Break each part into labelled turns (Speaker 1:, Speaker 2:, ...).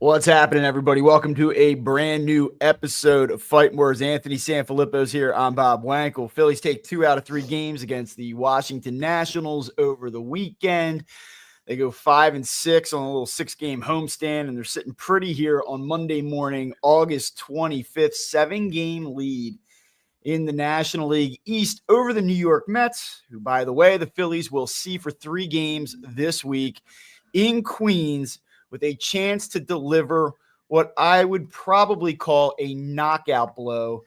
Speaker 1: What's happening, everybody? Welcome to a brand new episode of Fightin' Words. Anthony Sanfilippo's here. I'm Bob Wankel. Phillies take 2 out of 3 games against the Washington Nationals over the weekend. They go 5-6 on a little 6-game homestand, and they're sitting pretty here on Monday morning, August 25th. 7-game lead in the National League East over the New York Mets, who, by the way, the Phillies will see for 3 games this week in Queens, with a chance to deliver what I would probably call a knockout blow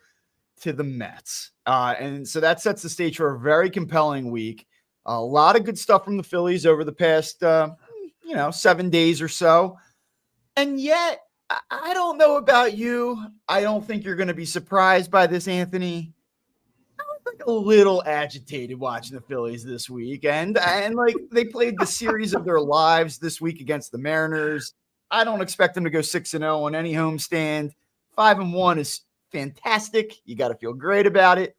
Speaker 1: to the Mets. And so that sets the stage for a very compelling week. A lot of good stuff from the Phillies over the past, 7 days or so. And yet, I don't know about you. I don't think you're going to be surprised by this, Anthony. A little agitated watching the Phillies this week, and like they played the series of their lives this week against the Mariners. I don't expect them to go 6-0 on any homestand. 5-1 is fantastic. You got to feel great about it.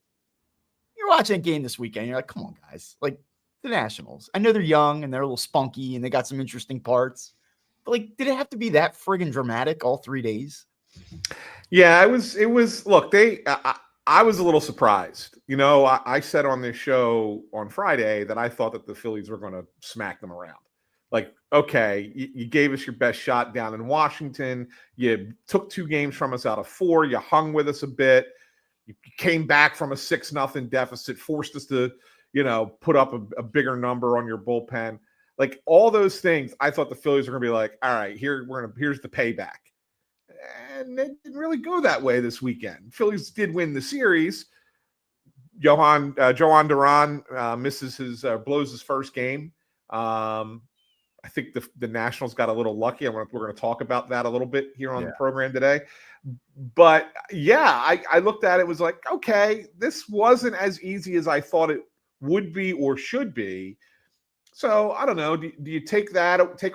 Speaker 1: You're watching a game this weekend. You're like, come on, guys. Like the Nationals. I know they're young and they're a little spunky and they got some interesting parts. But like, did it have to be that friggin' dramatic all 3 days?
Speaker 2: Yeah, it was. Look, I was a little surprised. I said on this show on Friday that I thought that the Phillies were going to smack them around. Like, okay, you gave us your best shot down in Washington. You took 2 games from us out of 4. You hung with us a bit. You came back from a 6-0 deficit, forced us to, put up a bigger number on your bullpen. Like all those things, I thought the Phillies were going to be like, all right, here's the payback. And it didn't really go that way this weekend. Phillies did win the series. Jhoan Duran blows his first game. I think the Nationals got a little lucky. We're going to talk about that a little bit here on the program today. But yeah, I looked at it, was like, okay, this wasn't as easy as I thought it would be or should be. So I don't know. Do you take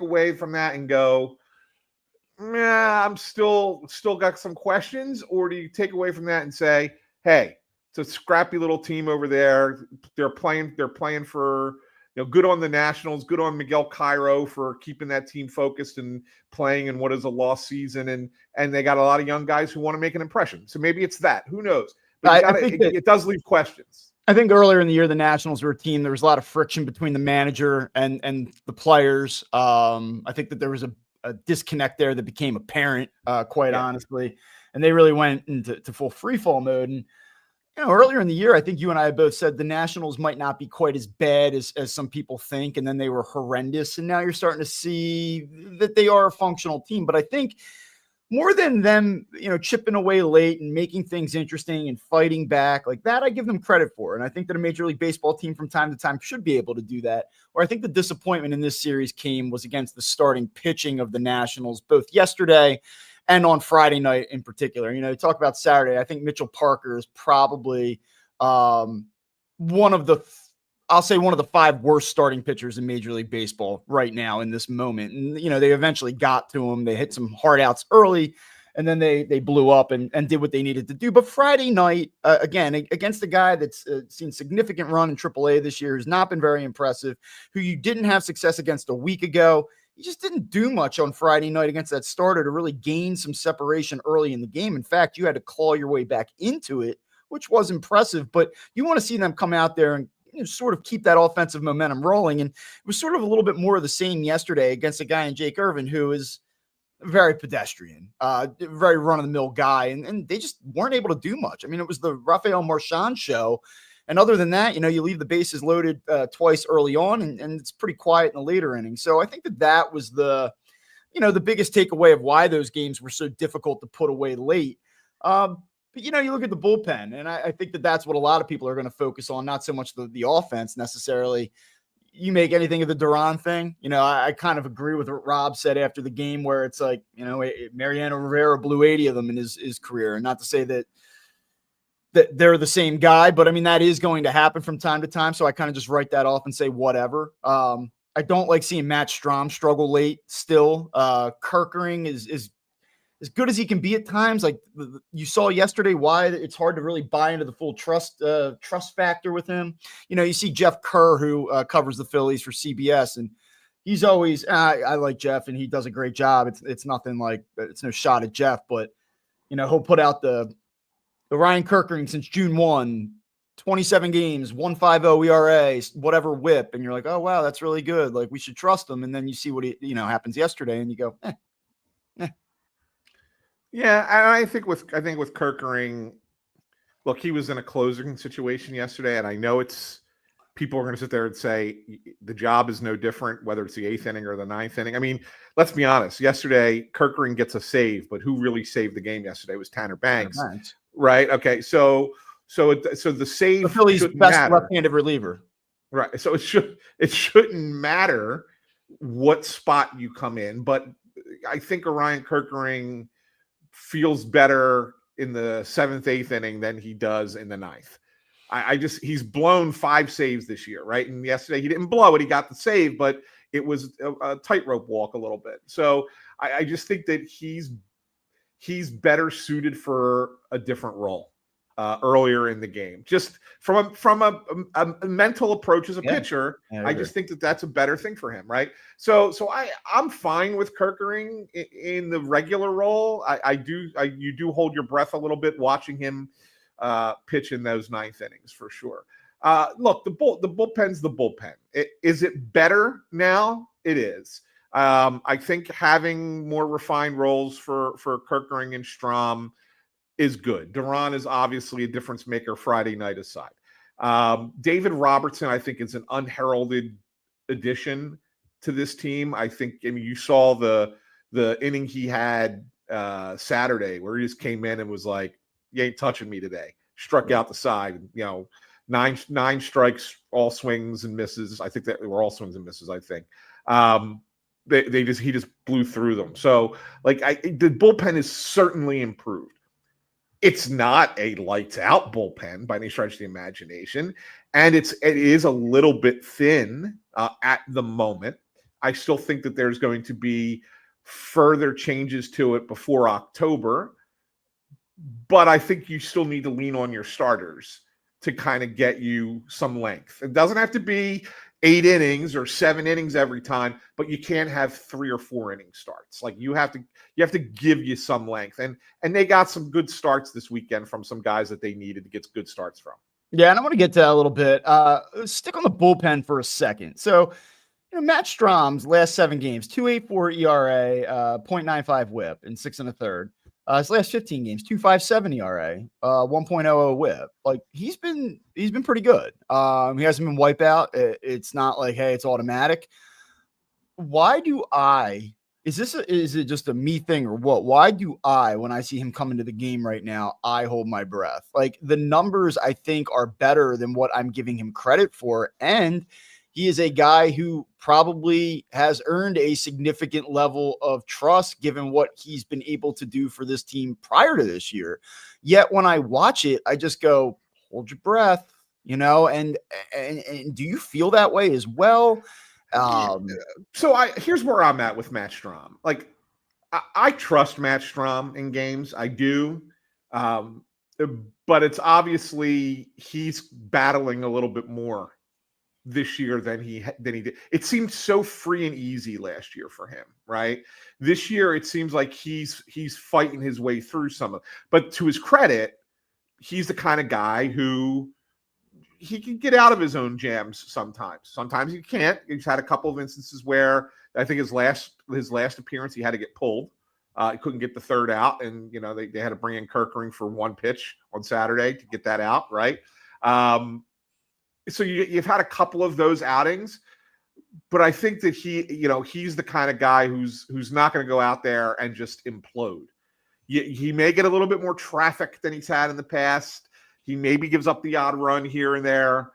Speaker 2: away from that and go, yeah, I'm still got some questions, or do you take away from that and say, hey, it's a scrappy little team over there. They're playing for, good on the Nationals, good on Miguel Cairo for keeping that team focused and playing in what is a lost season, and they got a lot of young guys who want to make an impression. So maybe it's that. Who knows? But it does leave questions.
Speaker 1: I think earlier in the year, the Nationals were a team. There was a lot of friction between the manager and the players. I think that there was a disconnect there that became apparent, quite honestly. And they really went into full freefall mode. And, earlier in the year, I think you and I both said the Nationals might not be quite as bad as some people think. And then they were horrendous. And now you're starting to see that they are a functional team. But I think more than them, chipping away late and making things interesting and fighting back like that, I give them credit for. And I think that a Major League Baseball team from time to time should be able to do that. Or I think the disappointment in this series was against the starting pitching of the Nationals, both yesterday and on Friday night in particular. You talk about Saturday. I think Mitchell Parker is probably one of the 5 worst starting pitchers in Major League Baseball right now in this moment. And, they eventually got to him. They hit some hard outs early, and then they blew up and did what they needed to do. But Friday night, again, against a guy that's seen significant run in AAA this year, who's not been very impressive, who you didn't have success against a week ago, you just didn't do much on Friday night against that starter to really gain some separation early in the game. In fact, you had to claw your way back into it, which was impressive. But you want to see them come out there and sort of keep that offensive momentum rolling. And it was sort of a little bit more of the same yesterday against a guy in Jake Irvin, who is very pedestrian, very run-of-the-mill guy. And they just weren't able to do much. I mean, it was the Rafael Marchand show. And other than that, you leave the bases loaded twice early on, and it's pretty quiet in the later innings. So I think that was the biggest takeaway of why those games were so difficult to put away late. But, you look at the bullpen, and I think that's what a lot of people are going to focus on, not so much the offense necessarily. You make anything of the Duran thing. I kind of agree with what Rob said after the game, where it's like, Mariano Rivera blew 80 of them in his career. And not to say that they're the same guy, but I mean, that is going to happen from time to time. So I kind of just write that off and say, whatever. I don't like seeing Matt Strahm struggle late still. Kerkering is as good as he can be at times. Like you saw yesterday, why it's hard to really buy into the full trust factor with him. You see Jeff Kerr, who covers the Phillies for CBS, and he's always I like Jeff and he does a great job. It's nothing like it's no shot at Jeff, but he'll put out the Ryan Kerkering since June 1, 27 games, 1.50 ERA, whatever whip, and you're like, oh wow, that's really good. Like we should trust him. And then you see what happens yesterday, and you go,
Speaker 2: Yeah, and I think with Kerkering, look, he was in a closing situation yesterday, and I know people are going to sit there and say the job is no different, whether it's the 8th inning or the 9th inning. I mean, let's be honest. Yesterday, Kerkering gets a save, but who really saved the game yesterday was Tanner Banks. Right? Okay, so the save,
Speaker 1: the Phillies' best left-handed reliever.
Speaker 2: Right. So it shouldn't matter what spot you come in, but I think Ryan Kerkering feels better in the 7th, 8th inning than he does in the 9th. He's blown 5 saves this year, right? And yesterday he didn't blow it. He got the save, but it was a tightrope walk a little bit. So I just think that he's better suited for a different role earlier in the game. Just from a mental approach as a pitcher, I just think that that's a better thing for him, right? So I'm fine with Kerkering in the regular role. You do hold your breath a little bit watching him pitch in those 9th innings for sure. Look, the bullpen's the bullpen. Is it better now? It is. I think having more refined roles for Kerkering and Strahm is good. Duran is obviously a difference maker Friday night aside. David Robertson, I think, is an unheralded addition to this team. I mean, you saw the inning he had Saturday where he just came in and was like, you ain't touching me today. Struck out the side, 9 strikes, all swings and misses. I think that they were all swings and misses, I think. He just blew through them. So the bullpen is certainly improved. It's not a lights out bullpen by any stretch of the imagination. And it is a little bit thin at the moment. I still think that there's going to be further changes to it before October. But I think you still need to lean on your starters to kind of get you some length. It doesn't have to be 8 innings or 7 innings every time, but you can't have 3 or 4 inning starts. Like you have to give you some length. And they got some good starts this weekend from some guys that they needed to get good starts from.
Speaker 1: Yeah, and I want to get to that a little bit. Stick on the bullpen for a second. So, Matt Strahm's last 7 games, 2.84 ERA, 0.95 WHIP, and 6 1/3. His last 15 games, 2.57 ERA, 1.00 WHIP. Like he's been pretty good. He hasn't been wipe out. It's not like, hey, it's automatic. Why do is it just a me thing or what? Why do when I see him come into the game right now, I hold my breath? Like the numbers I think are better than what I'm giving him credit for. And he is a guy who probably has earned a significant level of trust given what he's been able to do for this team prior to this year. Yet when I watch it, I just go, hold your breath, and do you feel that way as well?
Speaker 2: So here's where I'm at with Matt Strahm. Like I trust Matt Strahm in games. I do. But it's obviously he's battling a little bit more this year than he did. It seemed so free and easy last year for him, right? This year it seems like he's fighting his way through some of. But to his credit, he's the kind of guy who he can get out of his own jams sometimes. Sometimes he can't. He's had a couple of instances where I think his last appearance he had to get pulled. He couldn't get the third out, and they had to bring in Kerkering for 1 pitch on Saturday to get that out, right? So you've had a couple of those outings, but I think that he's the kind of guy who's not going to go out there and just implode. He may get a little bit more traffic than he's had in the past. He maybe gives up the odd run here and there,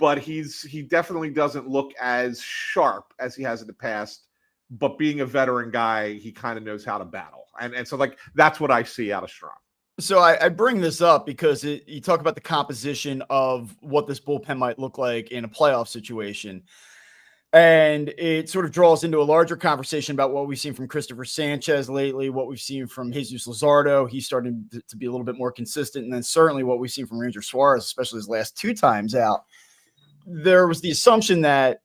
Speaker 2: but he definitely doesn't look as sharp as he has in the past. But being a veteran guy, he kind of knows how to battle, and so that's what I see out of Strahm.
Speaker 1: So I bring this up because you talk about the composition of what this bullpen might look like in a playoff situation. And it sort of draws into a larger conversation about what we've seen from Christopher Sanchez lately, what we've seen from Jesus Luzardo. He's starting to be a little bit more consistent. And then certainly what we've seen from Ranger Suarez, especially his last 2 times out. There was the assumption that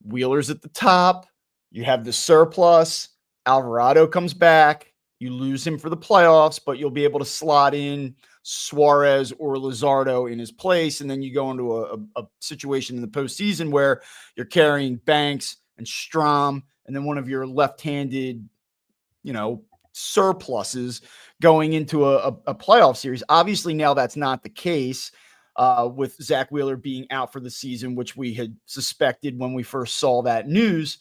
Speaker 1: Wheeler's at the top. You have the surplus. Alvarado comes back. You lose him for the playoffs, but you'll be able to slot in Suarez or Luzardo in his place. And then you go into a situation in the postseason where you're carrying Banks and Strom, and then one of your left-handed, surpluses going into a playoff series. Obviously, now that's not the case with Zach Wheeler being out for the season, which we had suspected when we first saw that news.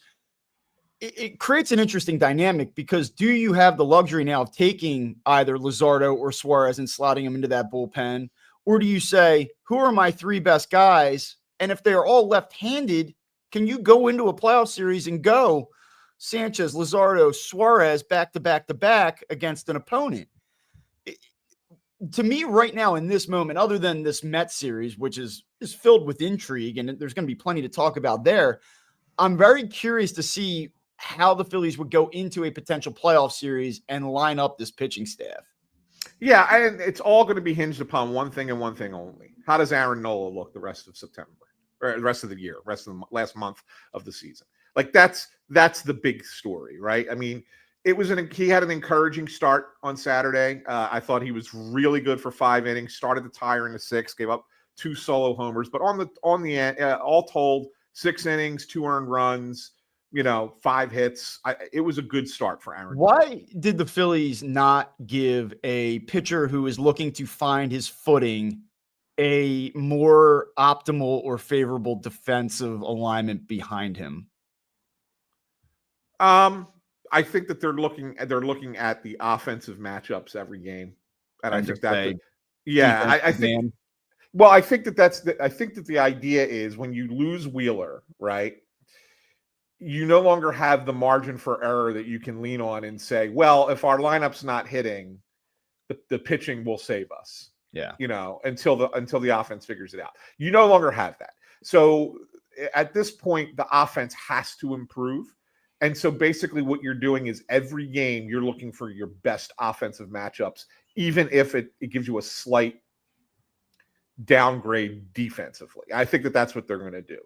Speaker 1: It creates an interesting dynamic because do you have the luxury now of taking either Luzardo or Suarez and slotting them into that bullpen? Or do you say, who are my three best guys? And if they're all left-handed, can you go into a playoff series and go Sanchez, Luzardo, Suarez back to back to back against an opponent? To me right now in this moment, other than this Mets series, which is filled with intrigue and there's going to be plenty to talk about there, I'm very curious to see how the Phillies would go into a potential playoff series and line up this pitching staff.
Speaker 2: Yeah, and it's all going to be hinged upon one thing and one thing only. How does Aaron Nola look the rest of September, or the rest of the year, rest of the last month of the season? Like that's the big story, right? I mean, he had an encouraging start on Saturday. I thought he was really good for 5 innings, started the tire in the 6th, gave up 2 solo homers, but on the end, all told, 6 innings, 2 earned runs, 5 hits. It was a good start for Aaron.
Speaker 1: Why did the Phillies not give a pitcher who is looking to find his footing a more optimal or favorable defensive alignment behind him?
Speaker 2: I think that they're looking at the offensive matchups every game, and I think that I think. Well, I think that the idea is when you lose Wheeler, right? You no longer have the margin for error that you can lean on and say, well, if our lineup's not hitting, the pitching will save us.
Speaker 1: Yeah.
Speaker 2: Until the offense figures it out. You no longer have that. So at this point, the offense has to improve. And so basically what you're doing is every game you're looking for your best offensive matchups, even if it gives you a slight downgrade defensively. I think that that's what they're going to do.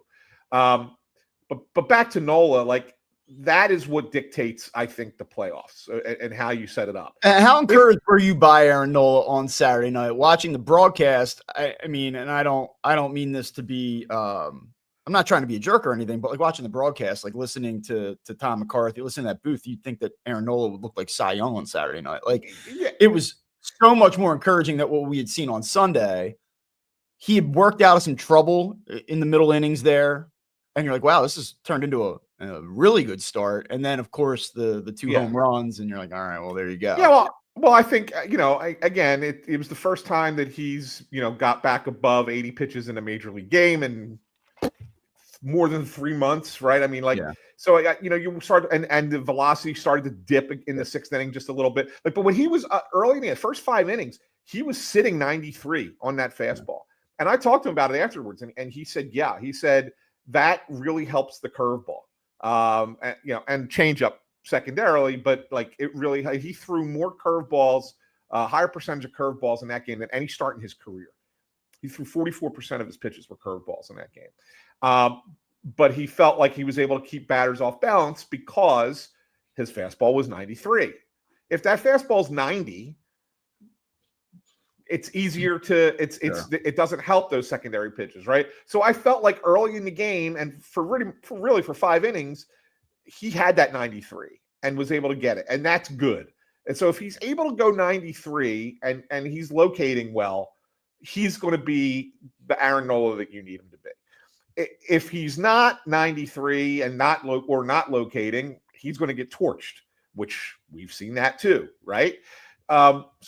Speaker 2: But back to Nola, like that is what dictates, I think, the playoffs and how you set it up.
Speaker 1: And how encouraged were you by Aaron Nola on Saturday night watching the broadcast? I mean, and I don't mean this to be, I'm not trying to be a jerk or anything, but like watching the broadcast, like listening to Tom McCarthy, listening to that booth, you'd think that Aaron Nola would look like Cy Young on Saturday night. Like it was so much more encouraging than what we had seen on Sunday. He had worked out of some trouble in the middle innings there. And you're like, wow, this has turned into a really good start. And then, of course, the 2 home runs, and you're like, all right, well, there you go.
Speaker 2: Yeah, well, I think, again, it was the first time that he's, got back above 80 pitches in a major league game in more than 3 months, right? I mean, so, you start, and the velocity started to dip in the 6th inning just a little bit. But when he was early in the first 5 innings, he was sitting 93 on that fastball. And I talked to him about it afterwards, and he said, that really helps the curveball, and changeup secondarily. But like it really, he threw more curveballs, higher percentage of curveballs in that game than any start in his career. He threw 44% of his pitches were curveballs in that game. But he felt like he was able to keep batters off balance because his fastball was 93. If that fastball's 90, it's easier to it doesn't help those secondary pitches, right? So I felt like early in the game and for 5 innings, he had that 93 and was able to get it, and that's good. And so if he's able to go 93 and he's locating well, he's going to be the Aaron Nola that you need him to be. If he's not 93 and not locating, he's going to get torched, which we've seen that too, right?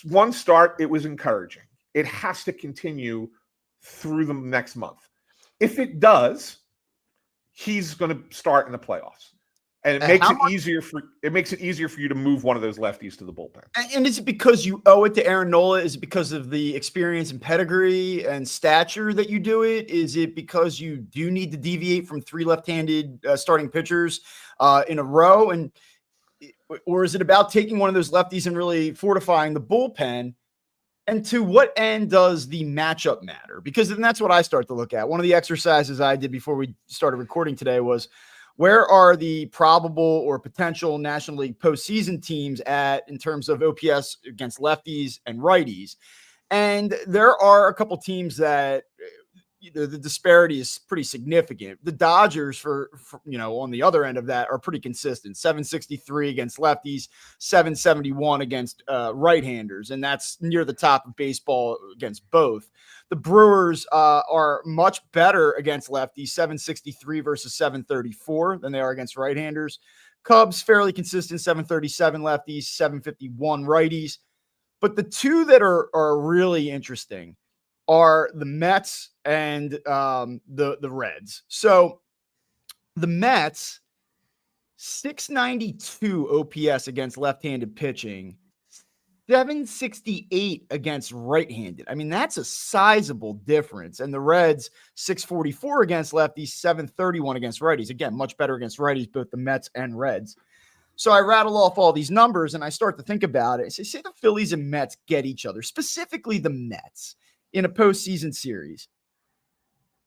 Speaker 2: One start, it was encouraging. It has to continue through the next month. If it does, he's going to start in the playoffs, and it makes it easier for you to move one of those lefties to the bullpen.
Speaker 1: And is it because you owe it to Aaron Nola? Is it because of the experience and pedigree and stature that you do it? Is it because you do need to deviate from 3 left-handed starting pitchers in a row? Or is it about taking one of those lefties and really fortifying the bullpen? And to what end does the matchup matter? Because then that's what I start to look at. One of the exercises I did before we started recording today was where are the probable or potential National League postseason teams at in terms of OPS against lefties and righties? And there are a couple teams that the disparity is pretty significant. The Dodgers, for on the other end of that, are pretty consistent. 763 against lefties, 771 against right-handers, and that's near the top of baseball against both. The Brewers are much better against lefties, 763 versus 734 than they are against right-handers. Cubs, fairly consistent, 737 lefties, 751 righties. But the two that are really interesting are the Mets and the Reds. So the Mets, 692 OPS against left-handed pitching, 768 against right-handed. I mean, that's a sizable difference. And the Reds, 644 against lefties, 731 against righties. Again, much better against righties, both the Mets and Reds. So I rattle off all these numbers and I start to think about it. I say the Phillies and Mets get each other, specifically the Mets, in a postseason series.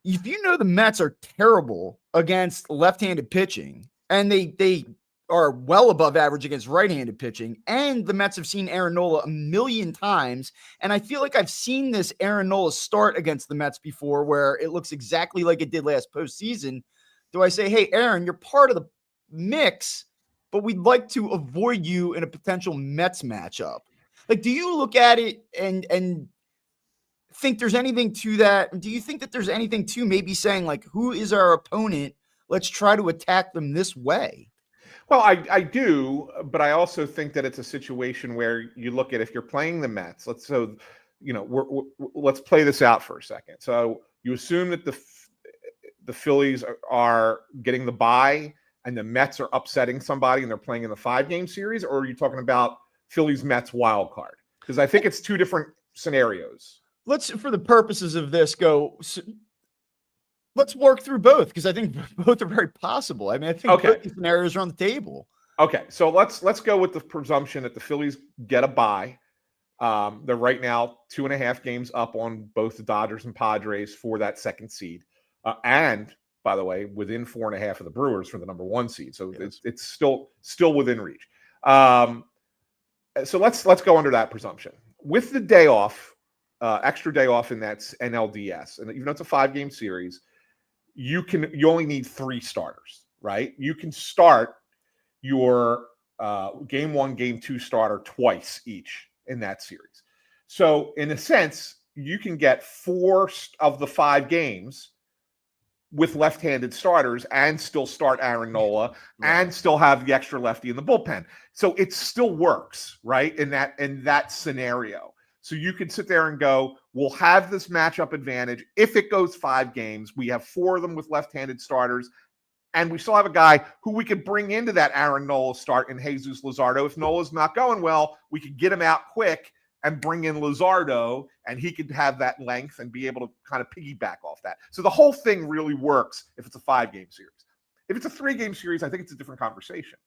Speaker 1: If you know the Mets are terrible against left-handed pitching, and they are well above average against right-handed pitching, and the Mets have seen Aaron Nola a million times, and I feel like I've seen this Aaron Nola start against the Mets before where it looks exactly like it did last postseason. Do I say, hey, Aaron, you're part of the mix, but we'd like to avoid you in a potential Mets matchup? Like, do you look at it and think there's anything to that? Do you think that there's anything to maybe saying, like, who is our opponent? Let's try to attack them this way.
Speaker 2: Well, I do, but I also think that it's a situation where you look at, if you're playing the Mets, let's play this out for a second. So you assume that the Phillies are getting the bye and the Mets are upsetting somebody and they're playing in the 5-game series, or are you talking about Phillies Mets wild card? Because I think it's two different scenarios.
Speaker 1: Let's, for the purposes of this, let's work through both, because I think both are very possible. I mean, I think both these scenarios are on the table.
Speaker 2: Okay, so let's go with the presumption that the Phillies get a bye. They're right now 2.5 games up on both the Dodgers and Padres for that second seed, and by the way, within 4.5 of the Brewers for the number 1 seed. So it's still within reach. So let's go under that presumption. With the day off, extra day off in that NLDS, and even though it's a 5-game series, you only need 3 starters, right? You can start your game 1, game 2 starter twice each in that series. So in a sense, you can get 4 of the 5 games with left-handed starters and still start Aaron Nola and still have the extra lefty in the bullpen. So it still works, right? In that scenario. So you can sit there and go, we'll have this matchup advantage. If it goes 5 games, we have 4 of them with left-handed starters, and we still have a guy who we could bring into that Aaron Nola start in Jesus Luzardo. If Nola's not going well, we could get him out quick and bring in Luzardo, and he could have that length and be able to kind of piggyback off that. So the whole thing really works if it's a 5-game series. If it's a 3-game series, I think it's a different conversation.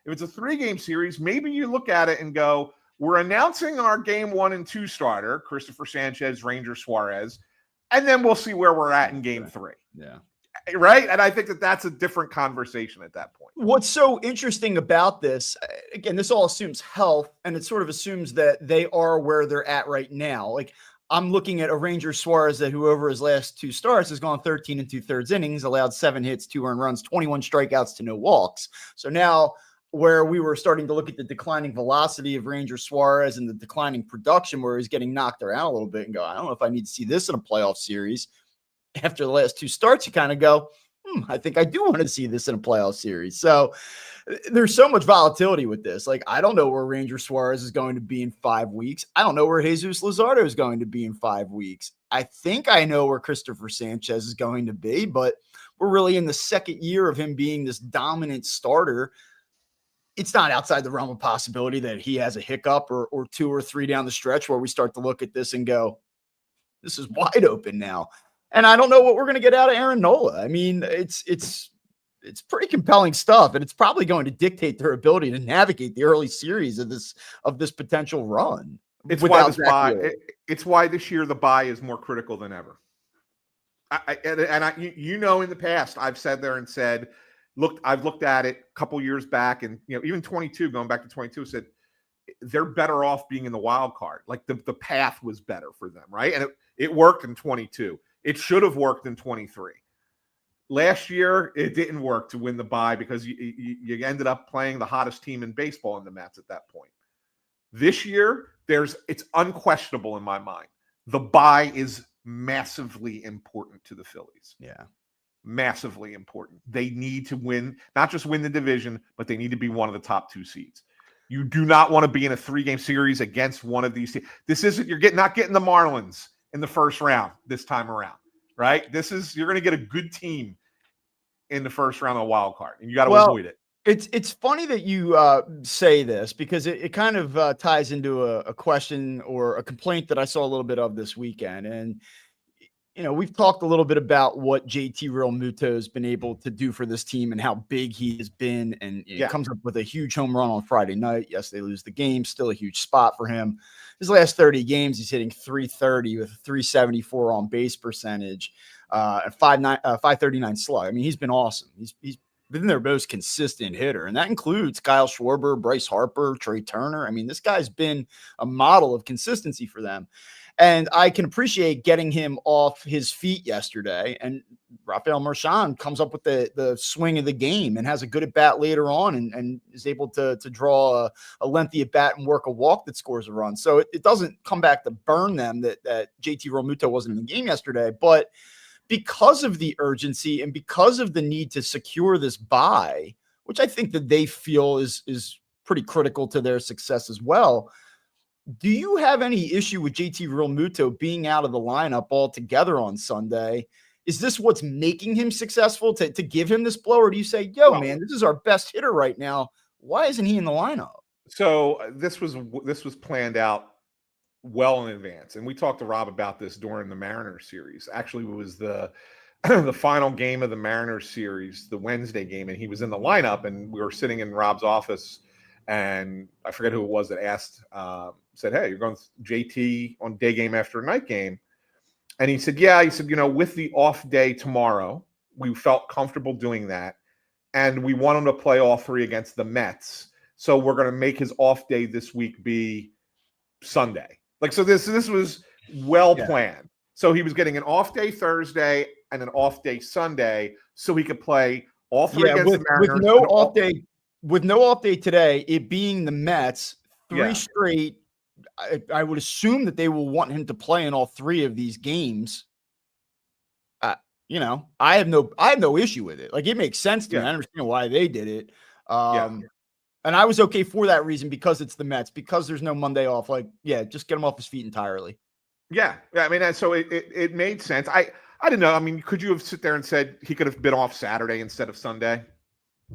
Speaker 2: If it's a 3-game series, maybe you look at it and go, we're announcing our game 1 and 2 starter, Christopher Sanchez, Ranger Suarez, and then we'll see where we're at in game 3.
Speaker 1: Yeah.
Speaker 2: Right? And I think that's a different conversation at that point.
Speaker 1: What's so interesting about this, again, this all assumes health, and it sort of assumes that they are where they're at right now. Like, I'm looking at a Ranger Suarez who over his last 2 starts has gone 13 2/3 innings, allowed 7 hits, 2 earned runs, 21 strikeouts to no walks. So now, where we were starting to look at the declining velocity of Ranger Suarez and the declining production where he's getting knocked around a little bit and go, I don't know if I need to see this in a playoff series. After the last 2 starts, you kind of go, I think I do want to see this in a playoff series. So there's so much volatility with this. Like, I don't know where Ranger Suarez is going to be in 5 weeks. I don't know where Jesus Luzardo is going to be in 5 weeks. I think I know where Christopher Sanchez is going to be, but we're really in the second year of him being this dominant starter. It's not outside the realm of possibility that he has a hiccup or 2 or 3 down the stretch where we start to look at this and go, this is wide open now. And I don't know what we're going to get out of Aaron Nola. I mean, it's pretty compelling stuff, and it's probably going to dictate their ability to navigate the early series of this potential run.
Speaker 2: It's why this year the bye is more critical than ever. In the past, I've said there and said, I've looked at it a couple years back, and even 22, going back to 22, said they're better off being in the wild card. Like the path was better for them, right? And it worked in 22. It should have worked in 23. Last year, it didn't work to win the bye because you ended up playing the hottest team in baseball in the Mets at that point. This year, it's unquestionable in my mind. The bye is massively important to the Phillies.
Speaker 1: Yeah.
Speaker 2: Massively important. They need to win, not just win the division, but they need to be one of the top 2 seeds. You do not want to be in a 3-game series against one of these teams. This isn't, not getting the Marlins in the first round this time around, right? You're going to get a good team in the first round of the wild card, and you got to avoid it.
Speaker 1: It's funny that you say this, because it kind of ties into a question or a complaint that I saw a little bit of this weekend. And, we've talked a little bit about what JT Realmuto has been able to do for this team and how big he has been. And it comes up with a huge home run on Friday night. Yes, they lose the game. Still a huge spot for him. His last 30 games, he's hitting .330 with a .374 on base percentage, and .539 slug. I mean, he's been awesome. He's been their most consistent hitter, and that includes Kyle Schwarber, Bryce Harper, Trey Turner. I mean, this guy's been a model of consistency for them. And I can appreciate getting him off his feet yesterday. And Rafael Marchand comes up with the swing of the game and has a good at bat later on, and is able to draw a lengthy at bat and work a walk that scores a run. So it doesn't come back to burn them that JT Realmuto wasn't in the game yesterday. But because of the urgency and because of the need to secure this bye, which I think that they feel is pretty critical to their success as well, do you have any issue with JT Realmuto being out of the lineup altogether on Sunday? Is this what's making him successful, to give him this blow? Or do you say, man, this is our best hitter right now. Why isn't he in the lineup?
Speaker 2: So this was planned out well in advance. And we talked to Rob about this during the Mariners series. Actually, it was the final game of the Mariners series, the Wednesday game, and he was in the lineup, and we were sitting in Rob's office, and I forget who it was that asked, said, hey, you're going JT on day game after a night game? And he said, yeah. He said, with the off day tomorrow, we felt comfortable doing that. And we want him to play all 3 against the Mets. So we're going to make his off day this week be Sunday. So this was well planned. So he was getting an off day Thursday and an off day Sunday, so he could play all 3 against the Mariners.
Speaker 1: With no off day today, it being the Mets, 3 straight. I would assume that they will want him to play in all 3 of these games. I have no issue with it. It makes sense to me. I understand why they did it. And I was okay for that reason, because it's the Mets, because there's no Monday off. Just get him off his feet entirely.
Speaker 2: Yeah. I mean, so it made sense. I didn't know. I mean, could you have sit there and said he could have been off Saturday instead of Sunday?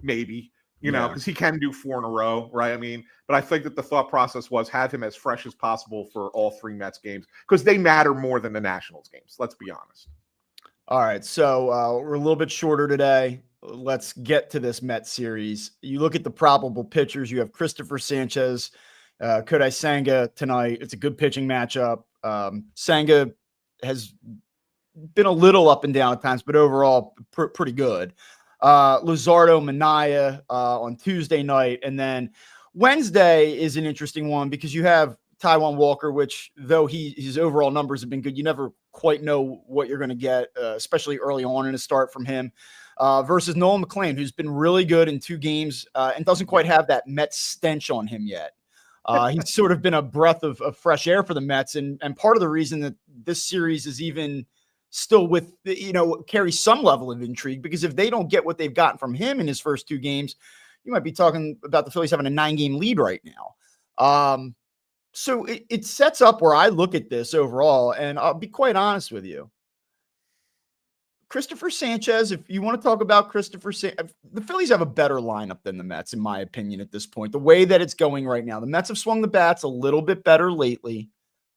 Speaker 2: Maybe. Because he can do 4 in a row, right? I mean, but I think that the thought process was have him as fresh as possible for all 3 Mets games, because they matter more than the Nationals games. Let's be honest.
Speaker 1: All right, so we're a little bit shorter today. Let's get to this Mets series. You look at the probable pitchers. You have Christopher Sanchez, Kodai Senga tonight. It's a good pitching matchup. Senga has been a little up and down at times, but overall pretty good. Luzardo Minaya on Tuesday night. And then Wednesday is an interesting one, because you have Taijuan Walker, which, though his overall numbers have been good, you never quite know what you're going to get, especially early on in a start from him, versus Nola McLean, who's been really good in 2 games and doesn't quite have that Mets stench on him yet. He's sort of been a breath of fresh air for the Mets. And part of the reason that this series is even still carries some level of intrigue, because if they don't get what they've gotten from him in his first 2 games, you might be talking about the Phillies having a 9-game lead right now. So it sets up where I look at this overall, and I'll be quite honest with you. Christopher Sanchez, if you want to talk about Christopher Sanchez, the Phillies have a better lineup than the Mets, in my opinion, at this point, the way that it's going right now. The Mets have swung the bats a little bit better lately.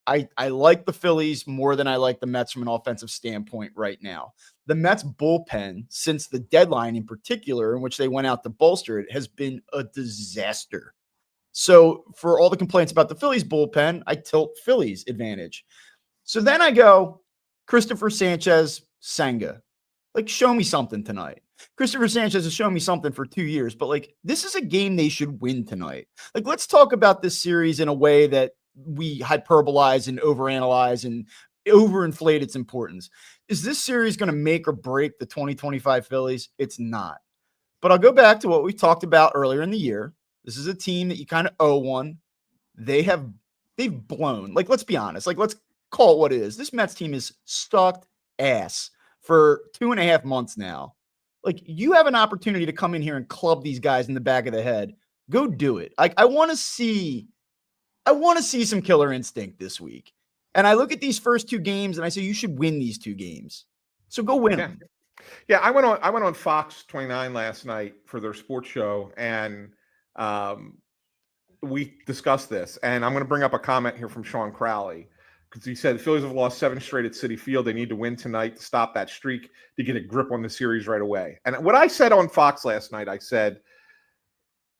Speaker 1: I like the Phillies more than I like the Mets from an offensive standpoint right now. The Mets bullpen, since the deadline in particular, in which they went out to bolster it, has been a disaster. So for all the complaints about the Phillies bullpen, I tilt Phillies advantage. So then I go Christopher Sanchez, Senga. Show me something tonight. Christopher Sanchez has shown me something for 2 years, but like this is a game they should win tonight. Like let's talk about this series in a way that we hyperbolize and overanalyze and overinflate its importance. Is this series going to make or break the 2025 Phillies? It's not. But I'll go back to what we talked about earlier in the year. This is a team that you kind of owe one. They've blown. Like, let's be honest. Like, let's call it what it is. This Mets team is sucked ass for 2.5 months now. Like, you have an opportunity to come in here and club these guys in the back of the head. Go do it. Like, I want to see some killer instinct this week. And I look at these first 2 games and I say you should win these 2 games. So go win them.
Speaker 2: Yeah, I went on Fox 29 last night for their sports show, and we discussed this. And I'm going to bring up a comment here from Sean Crowley, because he said the Phillies have lost 7 straight at Citi Field. They need to win tonight to stop that streak, to get a grip on the series right away. And what I said on Fox last night, I said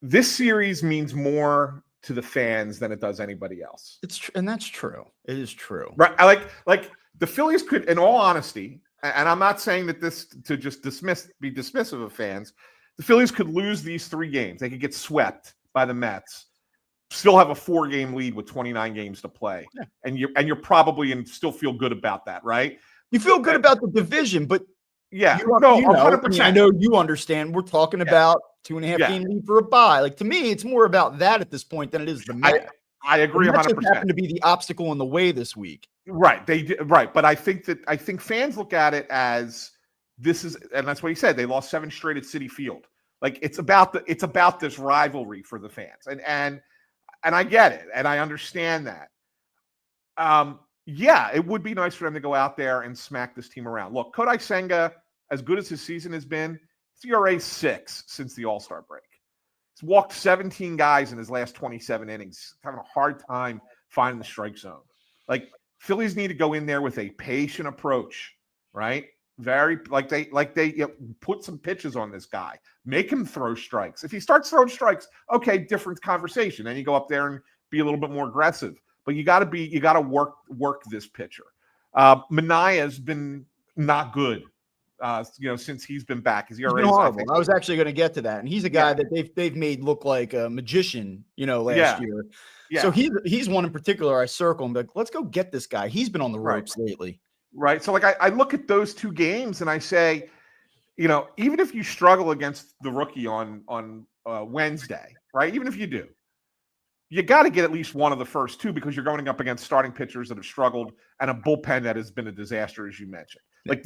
Speaker 2: this series means more to the fans than it does anybody else.
Speaker 1: And that's true. It is true.
Speaker 2: Right? I like the Phillies could, in all honesty. And I'm not saying that this to just be dismissive of fans. The Phillies could lose these 3 games. They could get swept by the Mets, still have a 4-game lead with 29 games to play. Yeah. And you're probably and still feel good about that, right?
Speaker 1: You feel good about the division, but
Speaker 2: yeah,
Speaker 1: 100%. I know you understand. We're talking about 2.5 game lead for a bye. Like to me, it's more about that at this point than it is the Mets.
Speaker 2: I agree 100%.
Speaker 1: Just happened to be the obstacle in the way this week.
Speaker 2: Right. They did right. But I think fans look at it as this is, and that's what he said. They lost 7 straight at Citi Field. Like it's about this rivalry for the fans. And I get it. And I understand that. Yeah, it would be nice for them to go out there and smack this team around. Look, Kodai Senga, as good as his season has been, ERA 6 since the All-Star break. He's walked 17 guys in his last 27 innings. Having a hard time finding the strike zone. Like Phillies need to go in there with a patient approach, right? Very like they put some pitches on this guy, make him throw strikes. If he starts throwing strikes, okay, different conversation. Then you go up there and be a little bit more aggressive. But you got to work this pitcher. Manaya's been not good. Since he's been back. His ERA is horrible.
Speaker 1: I was actually going to get to that, and he's a guy that they've made look like a magician, last year. Yeah. So he's one in particular I circle and be like, let's go get this guy. He's been on the ropes lately.
Speaker 2: Right. So like I look at those 2 games and I say, even if you struggle against the rookie on Wednesday, right? Even if you do, you got to get at least one of the first 2 because you're going up against starting pitchers that have struggled and a bullpen that has been a disaster, as you mentioned. Like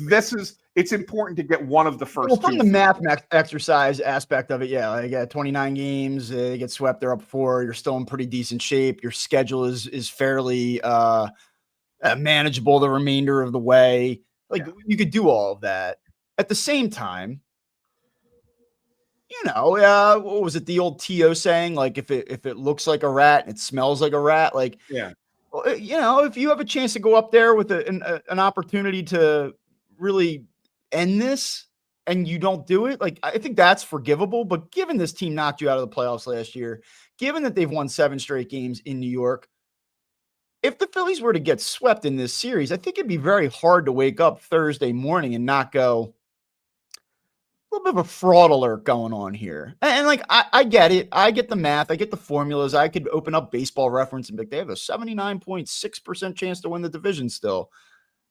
Speaker 2: it's important to get one of the first 2.
Speaker 1: From the math exercise aspect of it, they got 29 games, they get swept, they're up 4, you're still in pretty decent shape. Your schedule is fairly manageable the remainder of the way. You could do all of that. At the same time, what was it? The old T.O. saying, like, if it looks like a rat, it smells like a rat. Like, if you have a chance to go up there with an opportunity to really end this and you don't do it, like, I think that's forgivable. But given this team knocked you out of the playoffs last year, given that they've won 7 straight games in New York, if the Phillies were to get swept in this series, I think it'd be very hard to wake up Thursday morning and not go, a little bit of a fraud alert going on here. And like, I get it. I get the math. I get the formulas. I could open up Baseball Reference and be like, they have a 79.6% chance to win the division still.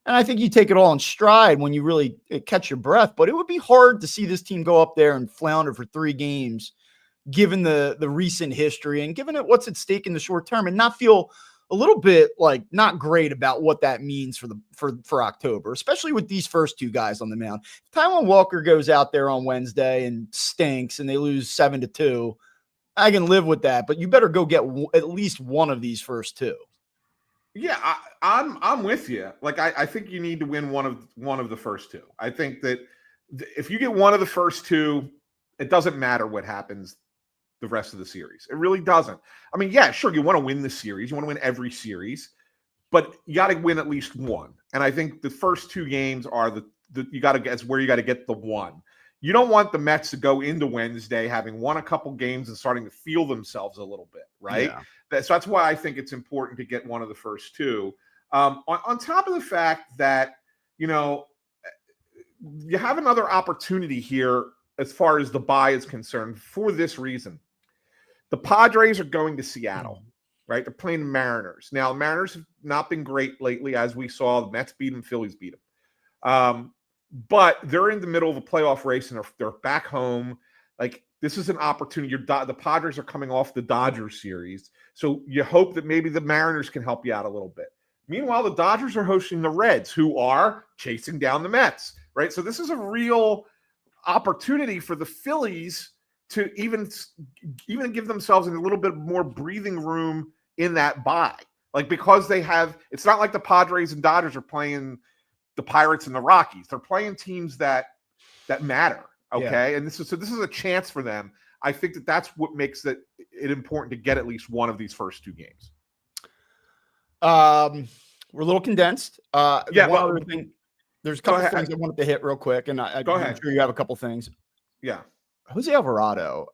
Speaker 1: And I think you take it all in stride when you really catch your breath. But it would be hard to see this team go up there and flounder for 3 games, given the recent history and given it what's at stake in the short term, and not feel a little bit like not great about what that means for October, especially with these first 2 guys on the mound. If Taijuan Walker goes out there on Wednesday and stinks and they lose 7-2, I can live with that, but you better go get at least one of these first 2.
Speaker 2: Yeah, I'm with you. Like I think you need to win one of the first 2. I think that if you get one of the first 2, it doesn't matter what happens the rest of the series. It really doesn't. I mean, yeah, sure, you want to win the series. You want to win every series, but you got to win at least one. And I think the first 2 games are you got to get where you got to get the one. You don't want the Mets to go into Wednesday having won a couple games and starting to feel themselves a little bit, right? Yeah. So that's why I think it's important to get one of the first 2. On top of the fact that, you have another opportunity here as far as the bye is concerned for this reason. The Padres are going to Seattle, right? They're playing the Mariners. Now, the Mariners have not been great lately, as we saw. The Mets beat them, Phillies beat them. But they're in the middle of a playoff race, and they're back home. Like, this is an opportunity. The Padres are coming off the Dodgers series, so you hope that maybe the Mariners can help you out a little bit. Meanwhile, the Dodgers are hosting the Reds, who are chasing down the Mets, right? So this is a real opportunity for the Phillies to even give themselves a little bit more breathing room in that bye. Like, because they have, it's not like the Padres and Dodgers are playing the Pirates and the Rockies. They're playing teams that matter. Okay. Yeah. And this is a chance for them. I think that's what makes it important to get at least one of these first two games.
Speaker 1: We're a little condensed.
Speaker 2: Yeah.
Speaker 1: One other thing, there's a couple of things I wanted to hit real quick, and I'm sure you have a couple things.
Speaker 2: Yeah.
Speaker 1: Jose Alvarado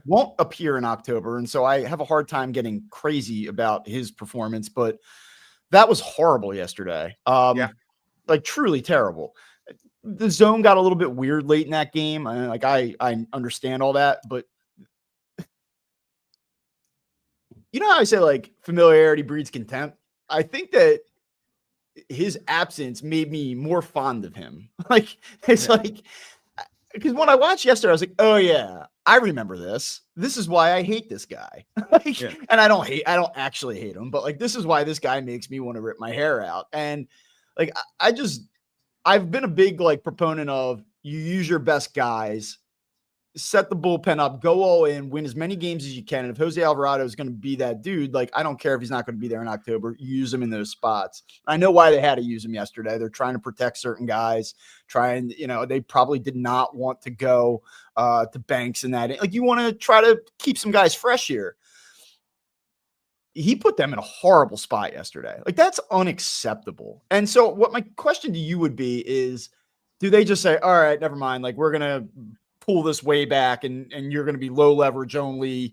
Speaker 1: won't appear in October, and so I have a hard time getting crazy about his performance, but that was horrible yesterday. Like, truly terrible. The zone got a little bit weird late in that game. I understand all that, but you know how I say, like, familiarity breeds contempt? I think that his absence made me more fond of him. Like, it's like, because when I watched yesterday, I was like, oh yeah, I remember this. This is why I hate this guy. And I don't actually hate him, but like, this is why this guy makes me want to rip my hair out. And like, I've been a big like proponent of, you use your best guys, set the bullpen up, go all in, win as many games as you can. And if Jose Alvarado is going to be that dude, like, I don't care if he's not going to be there in October, use him in those spots. I know why they had to use him yesterday. They're trying to protect certain guys, they probably did not want to go to Banks and that. Like, you want to try to keep some guys fresh here. He put them in a horrible spot yesterday. Like, that's unacceptable. And so what my question to you would be is, do they just say, all right, never mind. Like, we're going to pull this way back and you're going to be low leverage only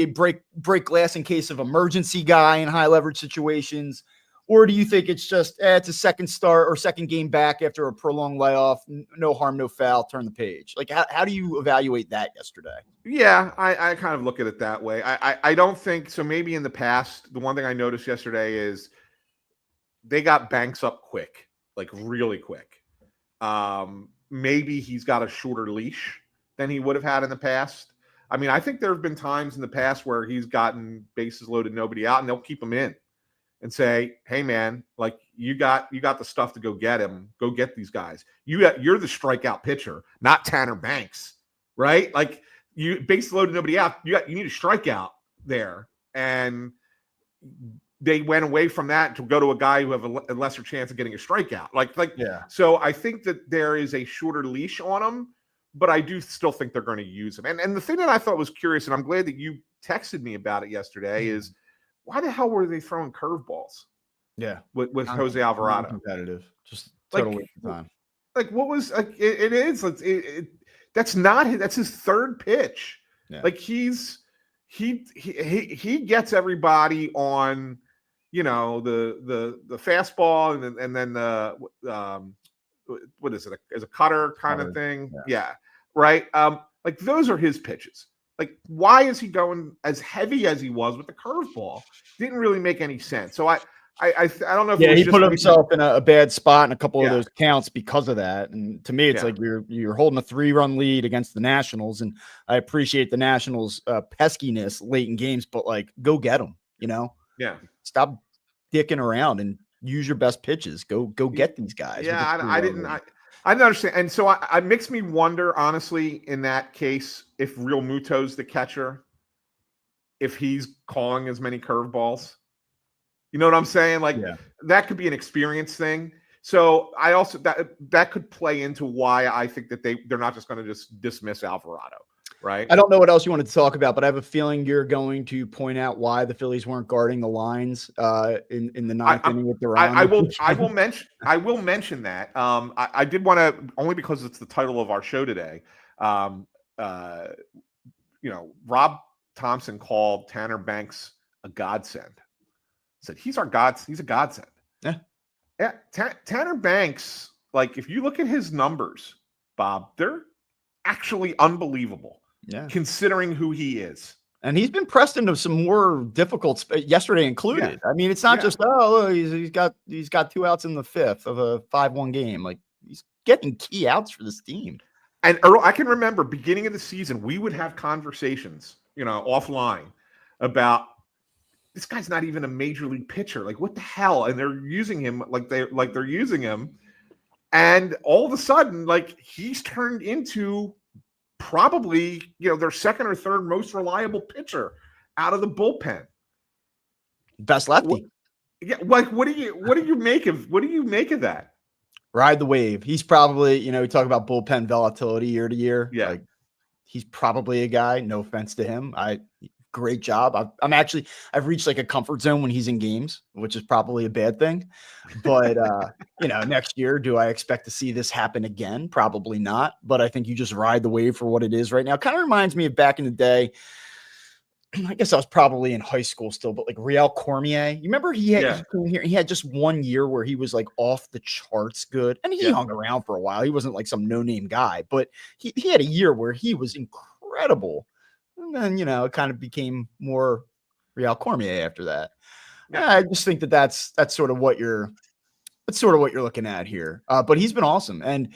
Speaker 1: break glass in case of emergency guy in high leverage situations? Or do you think it's just, it's a second start or second game back after a prolonged layoff, no harm, no foul, turn the page? Like, how do you evaluate that yesterday?
Speaker 2: Yeah, I kind of look at it that way. I don't think so. Maybe in the past, the one thing I noticed yesterday is they got Banks up quick, like really quick. Maybe he's got a shorter leash than he would have had in the past. I mean, I think there have been times in the past where he's gotten bases loaded, nobody out, and they'll keep him in and say, hey man, like, you got the stuff to go get him, go get these guys. You're the strikeout pitcher, not Tanner Banks, right? Like, you bases loaded, nobody out. You need a strikeout there. And they went away from that to go to a guy who have a lesser chance of getting a strikeout. Yeah. So I think that there is a shorter leash on him, but I do still think they're going to use him. And the thing that I thought was curious, and I'm glad that you texted me about it yesterday, is why the hell were they throwing curveballs?
Speaker 1: Yeah.
Speaker 2: With Jose Alvarado.
Speaker 1: Competitive. Just total waste of time.
Speaker 2: Like, what was like, that's his third pitch. Yeah. Like, he gets everybody on, the fastball and then the what is it? As a cutter kind of thing. Yeah. Right. Like, those are his pitches. Like, why is he going as heavy as he was with the curveball? Didn't really make any sense. So I don't know if
Speaker 1: he put himself in a bad spot in a couple of those counts because of that. And to me, it's like you're holding a 3-run lead against the Nationals, and I appreciate the Nationals' peskiness late in games, but like, go get them.
Speaker 2: Yeah.
Speaker 1: Stop dicking around and use your best pitches. Go get these guys.
Speaker 2: Yeah, I didn't understand. And so I makes me wonder, honestly, in that case, if Real Muto's the catcher, if he's calling as many curveballs. You know what I'm saying? Like, that could be an experience thing. So I also, that could play into why I think that they're not just going to just dismiss Alvarado. Right.
Speaker 1: I don't know what else you wanted to talk about, but I have a feeling you're going to point out why the Phillies weren't guarding the lines in the ninth inning with Duran.
Speaker 2: I will mention that. I did want to, only because it's the title of our show today. Rob Thompson called Tanner Banks a godsend. Said he's a godsend.
Speaker 1: Yeah.
Speaker 2: Yeah. Tanner Banks, like if you look at his numbers, Bob, they're actually unbelievable.
Speaker 1: Yeah.
Speaker 2: Considering who he is.
Speaker 1: And he's been pressed into some more difficult yesterday included.
Speaker 2: Yeah.
Speaker 1: I mean, it's not just, oh, look, he's got 2 outs in the 5th of a 5-1 game. Like, he's getting key outs for this team.
Speaker 2: And Earl, I can remember beginning of the season, we would have conversations, offline about this guy's not even a major league pitcher. Like, what the hell? And they're using him like they're using him. And all of a sudden, like, he's turned into probably, their second or third most reliable pitcher out of the bullpen.
Speaker 1: Best lefty.
Speaker 2: What do you make of that?
Speaker 1: Ride the wave. He's probably, we talk about bullpen volatility year to year.
Speaker 2: Yeah.
Speaker 1: Like, he's probably a guy, no offense to him. Great job. I've reached like a comfort zone when he's in games, which is probably a bad thing. But, next year, do I expect to see this happen again? Probably not. But I think you just ride the wave for what it is right now. Kind of reminds me of back in the day. I guess I was probably in high school still, but like Real Cormier, you remember he had just 1 year where he was like off the charts good, and he hung around for a while. He wasn't like some no-name guy, but he had a year where he was incredible. And then, it kind of became more Real Cormier after that. Yeah. I just think that's sort of what you're looking at here. But he's been awesome. And,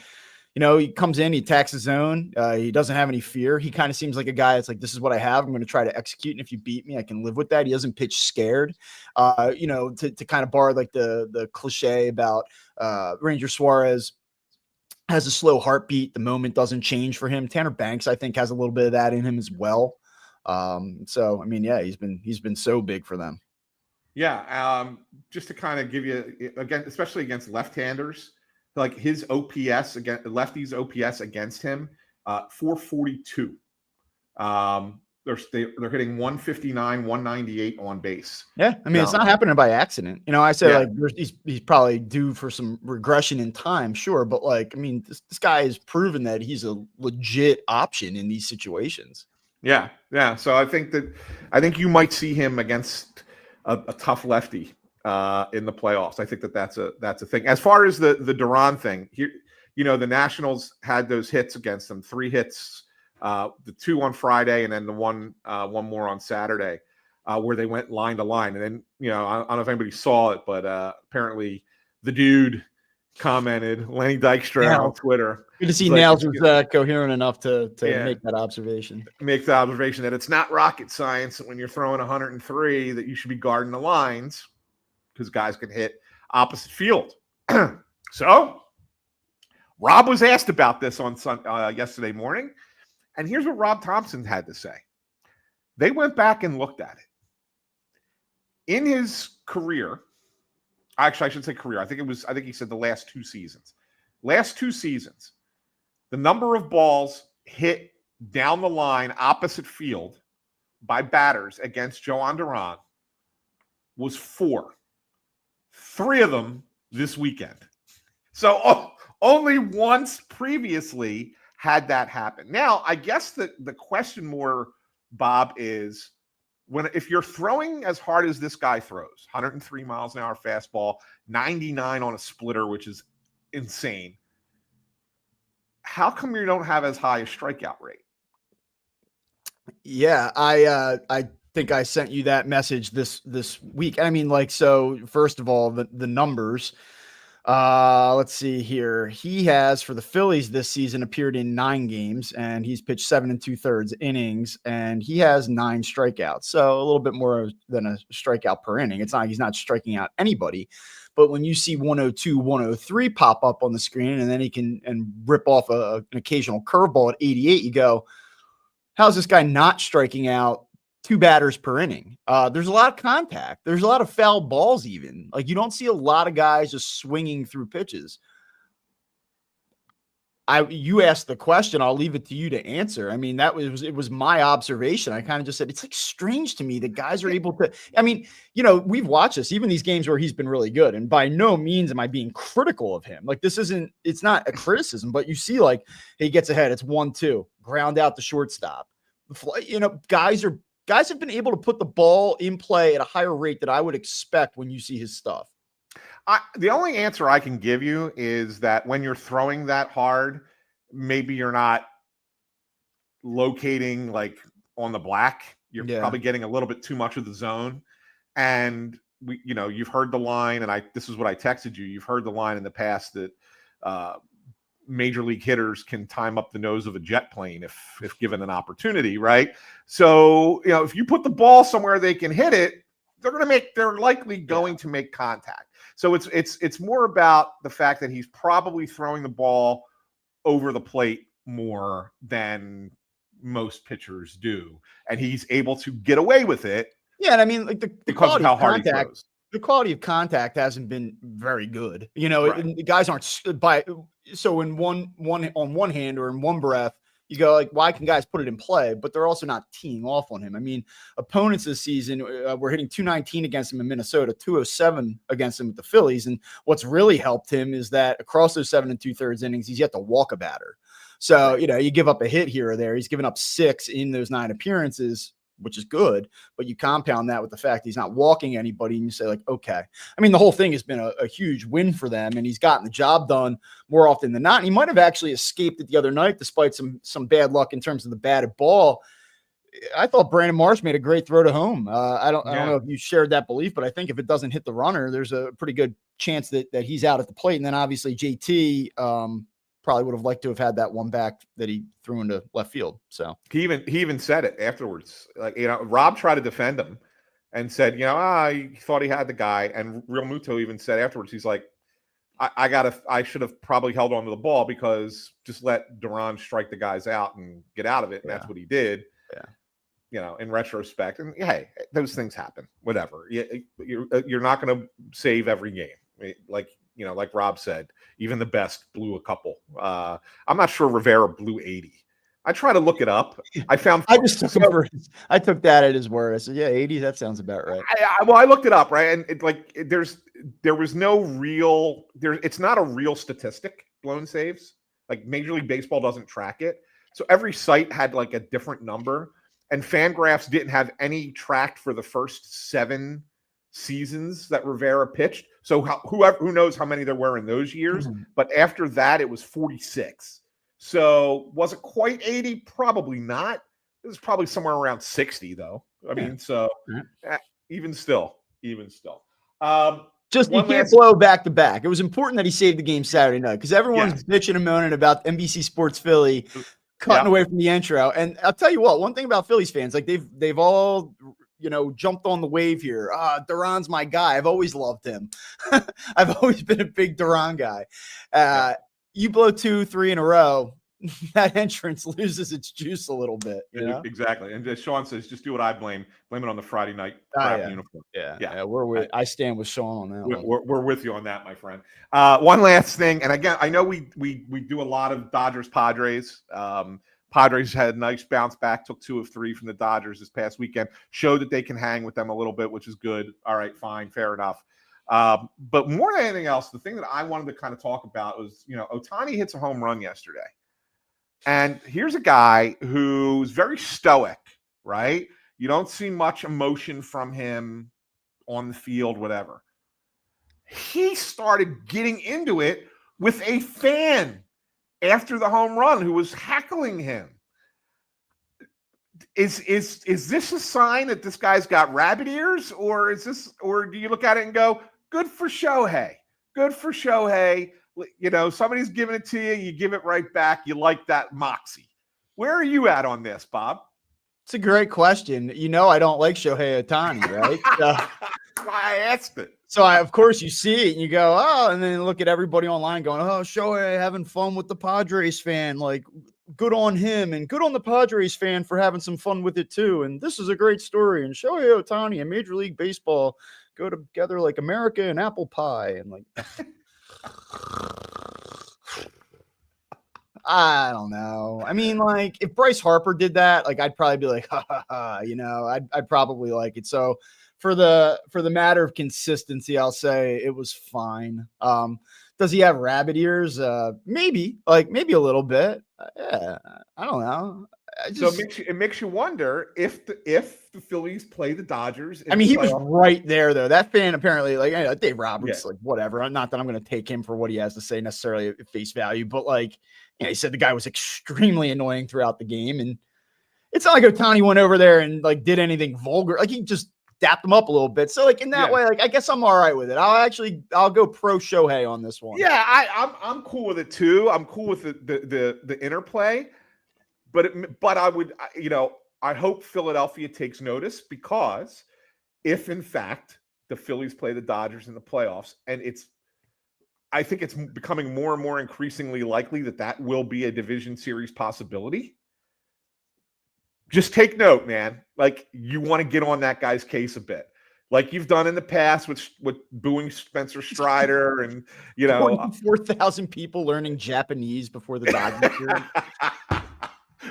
Speaker 1: he comes in, he attacks his zone. He doesn't have any fear. He kind of seems like a guy that's like, this is what I have. I'm going to try to execute. And if you beat me, I can live with that. He doesn't pitch scared. To kind of borrow like the cliche about Ranger Suarez has a slow heartbeat. The moment doesn't change for him. Tanner Banks, I think, has a little bit of that in him as well. So, I mean, yeah, he's been so big for them.
Speaker 2: Yeah. Just to kind of give you, again, especially against left-handers, like his OPS against lefties OPS against him, 442. They're hitting 159, 198 on base.
Speaker 1: Yeah, I mean, it's not happening by accident. I said like he's probably due for some regression in time, sure, but like, I mean, this guy has proven that he's a legit option in these situations.
Speaker 2: Yeah. So I think you might see him against a tough lefty in the playoffs. I think that's a thing. As far as the Duran thing, here, the Nationals had those hits against them, 3 hits, the 2 on Friday, and then the one more on Saturday, where they went line to line. And then, I don't know if anybody saw it, but apparently the dude commented, Lenny Dykstra on Twitter.
Speaker 1: Good to see Nails was coherent enough to make that observation.
Speaker 2: Make the observation that it's not rocket science that when you're throwing 103 that you should be guarding the lines, because guys can hit opposite field. So Rob was asked about this on yesterday morning, and here's what Rob Thompson had to say. They went back and looked at it. In his career, actually, I should say career. I think he said the last 2 seasons. Last 2 seasons, the number of balls hit down the line opposite field by batters against Jhoan Duran was 4. 3 of them this weekend. So only once previously had that happen. Now, I guess the question more, Bob, is if you're throwing as hard as this guy throws, 103 miles an hour fastball, 99 on a splitter, which is insane, how come you don't have as high a strikeout rate?
Speaker 1: Yeah, I think I sent you that message this week. I mean, like, so first of all, the numbers, let's see here. He has, for the Phillies this season, appeared in 9 games, and he's pitched 7 2/3 innings, and he has 9 strikeouts. So a little bit more than a strikeout per inning. It's not, he's not striking out anybody, but when you see 102, 103 pop up on the screen, and then he can rip off an occasional curveball at 88, you go, how's this guy not striking out 2 batters per inning? There's a lot of contact. There's a lot of foul balls even. Like, you don't see a lot of guys just swinging through pitches. You asked the question. I'll leave it to you to answer. I mean, it was my observation. I kind of just said, it's like strange to me that guys are able to, I mean, we've watched this, even these games where he's been really good. And by no means am I being critical of him. Like, it's not a criticism, but you see, like, he gets ahead. It's 1-2, ground out the shortstop. Guys have been able to put the ball in play at a higher rate than I would expect when you see his stuff.
Speaker 2: The only answer I can give you is that when you're throwing that hard, maybe you're not locating like on the black. You're probably getting a little bit too much of the zone. And you've heard the line, and this is what I texted you. You've heard the line in the past that major league hitters can time up the nose of a jet plane if given an opportunity, right? So, if you put the ball somewhere they can hit it, they're likely going to make contact. So it's more about the fact that he's probably throwing the ball over the plate more than most pitchers do, and he's able to get away with it.
Speaker 1: Yeah, and I mean, like the
Speaker 2: because of how hard he throws.
Speaker 1: The quality of contact hasn't been very good.
Speaker 2: Right.
Speaker 1: The guys aren't so in one on one hand or in one breath, you go like, why can guys put it in play? But they're also not teeing off on him. I mean, opponents this season were hitting 219 against him in Minnesota, 207 against him with the Phillies. And what's really helped him is that across those 7 2/3 innings, he's yet to walk a batter. So, you give up a hit here or there. He's given up 6 in those 9 appearances, which is good, but you compound that with the fact he's not walking anybody, and you say like, okay. I mean, the whole thing has been a huge win for them, and he's gotten the job done more often than not. And he might have actually escaped it the other night, despite some bad luck in terms of the batted ball. I thought Brandon Marsh made a great throw to home. I don't know if you shared that belief, but I think if it doesn't hit the runner, there's a pretty good chance that he's out at the plate. And then obviously JT, probably would have liked to have had that one back that he threw into left field. So
Speaker 2: he even said it afterwards. Like, Rob tried to defend him and said, he thought he had the guy. And Real Muto even said afterwards, he's like, I should have probably held on to the ball because just let Duran strike the guys out and get out of it. And that's what he did. Yeah. In retrospect. And hey, those things happen, whatever. You're not going to save every game. Like Rob said, even the best blew a couple. I'm not sure Rivera blew 80. I try to look it up. I
Speaker 1: took that at his word. I said, 80. That sounds about right.
Speaker 2: I looked it up, right? And there was no real it's not a real statistic, blown saves. Like Major League Baseball doesn't track it. So every site had like a different number, and Fangraphs didn't have any tracked for the first 7 seasons that Rivera pitched. So who knows how many there were in those years, but after that it was 46. So was it quite 80? Probably not. It was probably somewhere around 60 though. I mean, so even still.
Speaker 1: Just you can't blow back to back. It was important that he saved the game Saturday night because everyone's bitching and moaning about NBC Sports Philly cutting away from the intro. And I'll tell you what, one thing about Phillies fans, like they've all jumped on the wave here. Duran's my guy. I've always loved him. I've always been a big Duran guy. You blow 2, 3 in a row, that entrance loses its juice a little bit.
Speaker 2: Exactly. And as Sean says, just do what I blame it on the Friday night uniform.
Speaker 1: Yeah. I stand with Sean on that.
Speaker 2: We're with you on that, my friend. One last thing, and again, I know we do a lot of Dodgers Padres. Padres had a nice bounce back, took 2 of 3 from the Dodgers this past weekend, showed that they can hang with them a little bit, which is good. All right, fine, fair enough. But more than anything else, the thing that I wanted to kind of talk about was, Ohtani hits a home run yesterday. And here's a guy who's very stoic, right? You don't see much emotion from him on the field, whatever. He started getting into it with a fan after the home run who was heckling him. Is this a sign that this guy's got rabbit ears, or do you look at it and go, good for Shohei? Good for Shohei. Somebody's giving it to you, you give it right back. You like that moxie. Where are you at on this, Bob?
Speaker 1: It's a great question. I don't like Shohei Ohtani, right?
Speaker 2: I asked it.
Speaker 1: So of course you see it and you go, oh, and then you look at everybody online going, oh, Shohei having fun with the Padres fan. Like, good on him and good on the Padres fan for having some fun with it too. And this is a great story. And Shohei Ohtani and Major League Baseball go together like America and apple pie. And like, I don't know. I mean, like if Bryce Harper did that, like I'd probably be like, ha ha ha, I'd probably like it. So for the matter of consistency, I'll say it was fine. Does he have rabbit ears? Maybe a little bit. Yeah, I don't know.
Speaker 2: So it makes you wonder if the Phillies play the Dodgers.
Speaker 1: I mean, he was right there though. That fan apparently, like Dave Roberts,
Speaker 2: Yeah.
Speaker 1: like whatever. Not that I'm going to take him for what he has to say necessarily at face value, but like, he said the guy was extremely annoying throughout the game, and it's not like Ohtani went over there and like did anything vulgar. Like he just dapped him up a little bit. So like in that way, like I guess I'm all right with it. I'll go pro Shohei on this one.
Speaker 2: Yeah, I'm cool with it too. I'm cool with the interplay, but I would, I hope Philadelphia takes notice, because if in fact the Phillies play the Dodgers in the playoffs, and I think it's becoming more and more increasingly likely that will be a division series possibility. Just take note, man. Like, you want to get on that guy's case a bit, like you've done in the past with booing Spencer Strider and
Speaker 1: 4,000 people learning Japanese before the Dodgers.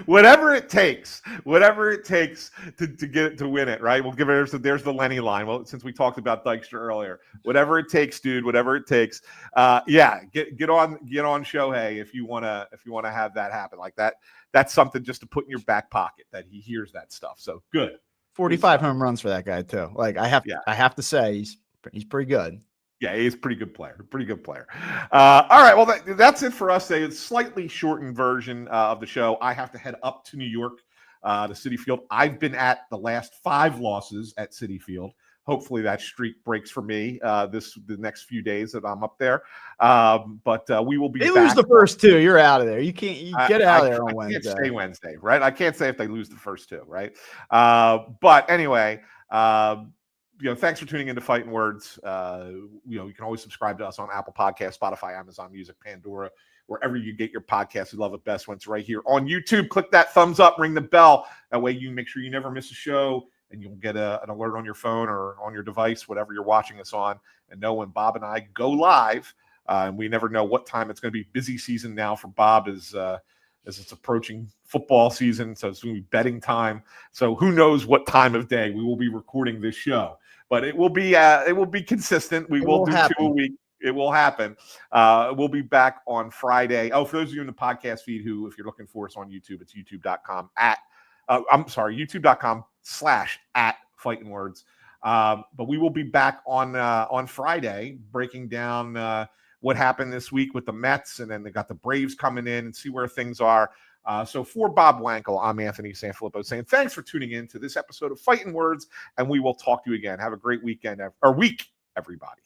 Speaker 2: Whatever it takes to get it, to win it, right? We'll give it. So there's the Lenny line. Well, since we talked about Dykstra earlier, whatever it takes, dude. Whatever it takes. Get on Shohei if you want to have that happen like that. That's something just to put in your back pocket, that he hears that stuff. So good.
Speaker 1: 45 home runs for that guy too. Like I have to say he's pretty good.
Speaker 2: Yeah, he's a pretty good player. All right, well, that's it for us today. It's a slightly shortened version of the show. I have to head up to New York, to Citi Field. I've been at the last 5 losses at Citi Field. Hopefully that streak breaks for me the next few days that I'm up there. But we will be back.
Speaker 1: They lose the first 2. You're out of there. You get out of there on Wednesday.
Speaker 2: I can't say Wednesday, right? I can't say if they lose the first 2, right? But anyway, thanks for tuning into Fighting Words. You can always subscribe to us on Apple Podcasts, Spotify, Amazon Music, Pandora, wherever you get your podcasts. We love it best when it's right here on YouTube. Click that thumbs up, ring the bell. That way you make sure you never miss a show, and you'll get an alert on your phone or on your device, whatever you're watching us on, and know when Bob and I go live. And we never know what time. It's going to be busy season now for Bob as it's approaching football season. So it's going to be betting time. So who knows what time of day we will be recording this show. But it will be consistent. We will do 2 a week. It will happen. We'll be back on Friday. Oh, for those of you in the podcast feed who, if you're looking for us on YouTube, it's youtube.com/@FightinWords. But we will be back on Friday, breaking down what happened this week with the Mets, and then they got the Braves coming in, and see where things are. So for Bob Wankel, I'm Anthony Sanfilippo saying thanks for tuning in to this episode of Fighting Words, and we will talk to you again. Have a great weekend or week, everybody.